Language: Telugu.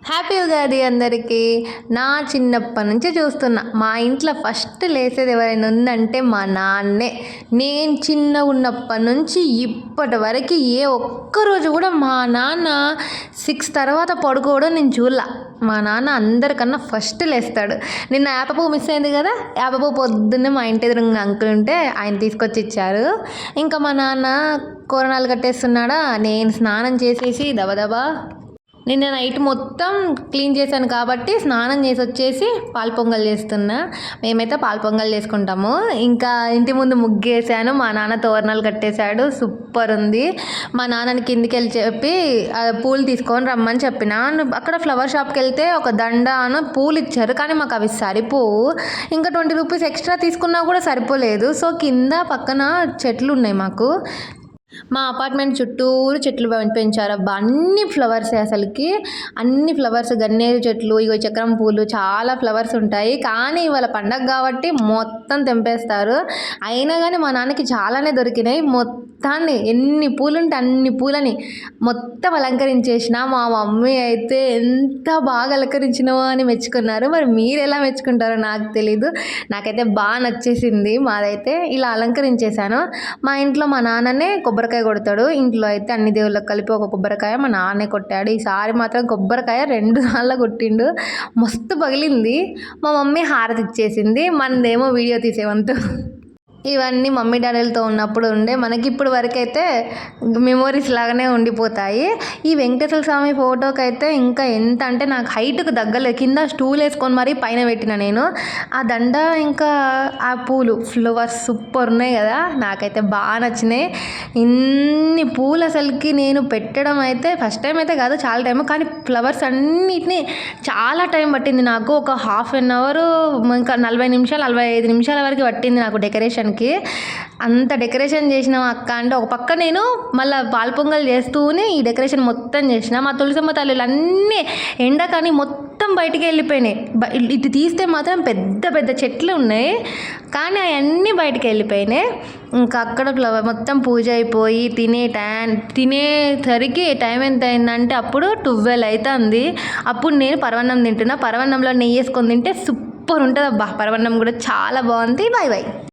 హ్యాపీ ఉగాది అందరికీ. నా చిన్నప్పటి నుంచి చూస్తున్నా, మా ఇంట్లో ఫస్ట్ లేసేది ఎవరైనా ఉందంటే మా నాన్నే. నేను చిన్నగా ఉన్నప్పటి నుంచి ఇప్పటి వరకు ఏ ఒక్కరోజు కూడా మా నాన్న 6 తర్వాత పడుకోవడం నేను చూడలా. మా నాన్న అందరికన్నా ఫస్ట్ లేస్తాడు. నిన్న యాపపువ్వు మిస్ అయింది కదా, యాపపువ్వు పొద్దున్నే మా ఇంటి ఎదురుగా అంకుల్ ఉంటే ఆయన తీసుకొచ్చి ఇచ్చారు. ఇంకా మా నాన్న కూరనాలు కట్టేస్తున్నాడా, నేను స్నానం చేసేసి దబదబా నిన్న నైట్ మొత్తం క్లీన్ చేశాను కాబట్టి స్నానం చేసి వచ్చేసి పాలు పొంగల్ చేస్తున్నా. మేమైతే పాలు పొంగల్ చేసుకుంటాము. ఇంకా ఇంటి ముందు ముగ్గేసాను, మా నాన్న తోరణాలు కట్టేశాడు, సూపర్ ఉంది. మా నాన్నని కిందికి వెళ్ళి చెప్పి పూలు తీసుకొని రమ్మని చెప్పిన. అక్కడ ఫ్లవర్ షాప్కి వెళ్తే ఒక దండ పూలు ఇచ్చారు, కానీ మాకు అవి సరిపోవు. ఇంకా 20 రూపీస్ ఎక్స్ట్రా తీసుకున్నా కూడా సరిపోలేదు. సో కింద పక్కన చెట్లు ఉన్నాయి మాకు. మా అపార్ట్మెంట్ చుట్టూరు చెట్లు పెంచారు. అబ్బా అన్ని ఫ్లవర్సే, అసలుకి అన్ని ఫ్లవర్స్, గన్నేరు చెట్లు, ఇగో చక్రం పూలు, చాలా ఫ్లవర్స్ ఉంటాయి. కానీ ఇవాళ పండగ కాబట్టి మొత్తం తెంపేస్తారు. అయినా కానీ మా నాన్నకి చాలానే దొరికినాయి. మొత్తాన్ని ఎన్ని పూలుంటే అన్ని పూలని మొత్తం అలంకరించేసిన. మా మమ్మీ అయితే ఎంత బాగా అలంకరించినావో అని మెచ్చుకున్నారు. మరి మీరు ఎలా మెచ్చుకుంటారో నాకు తెలీదు. నాకైతే బాగా నచ్చేసింది. మాదైతే ఇలా అలంకరించేశాను. మా ఇంట్లో మా నాన్ననే కొబ్బరికాయ కొడతాడు. ఇంట్లో అయితే అన్ని దేవుళ్ళకి కలిపి ఒక కొబ్బరికాయ మా నాన్నే కొట్టాడు. ఈసారి మాత్రం కొబ్బరికాయ 2 సార్లు కొట్టిండు, మస్తు పగిలింది. మా మమ్మీ హారతి ఇచ్చేసింది, మనదేమో వీడియో తీసేవంతు. ఇవన్నీ మమ్మీ డాడీలతో ఉన్నప్పుడు ఉండే, మనకి ఇప్పుడు వరకైతే మెమోరీస్ లాగానే ఉండిపోతాయి. ఈ వెంకటేశ్వర స్వామి ఫోటోకి అయితే ఇంకా ఎంత అంటే నాకు హైట్కి దగ్గరలేదు, కింద స్టూల్ వేసుకొని మరీ పైన పెట్టిన నేను. ఆ దండ ఇంకా ఆ పూలు ఫ్లవర్స్ సూపర్ ఉన్నాయి కదా, నాకైతే బాగా నచ్చినాయి. ఇన్ని పూలు అసలుకి నేను పెట్టడం అయితే ఫస్ట్ టైం అయితే కాదు, చాలా టైం. కానీ ఫ్లవర్స్ అన్నిటినీ చాలా టైం పట్టింది నాకు. ఒక ½ అవర్, ఇంకా 40 నిమిషాలు 45 నిమిషాల వరకు పట్టింది నాకు డెకరేషన్కి. అంత డెకరేషన్ చేసిన అక్క అంటే ఒక పక్క నేను మళ్ళీ పాలు పొంగల్ చేస్తూనే ఈ డెకరేషన్ మొత్తం చేసిన. మా తులసమ్మ తల్లులు అన్నీ ఎండ కానీ మొత్తం బయటికి వెళ్ళిపోయినాయి. ఇటు తీస్తే మాత్రం పెద్ద పెద్ద చెట్లు ఉన్నాయి, కానీ అవన్నీ బయటికి వెళ్ళిపోయినాయి. ఇంకా అక్కడ మొత్తం పూజ అయిపోయి తినేసరికి టైం ఎంత అయిందంటే అప్పుడు 12 అవుతుంది. అప్పుడు నేను పరవన్నం తింటున్నా. పరవన్నంలో నెయ్యి వేసుకొని తింటే సూపర్ ఉంటుంది. అబ్బా పరవన్నం కూడా చాలా బాగుంది. Bye bye.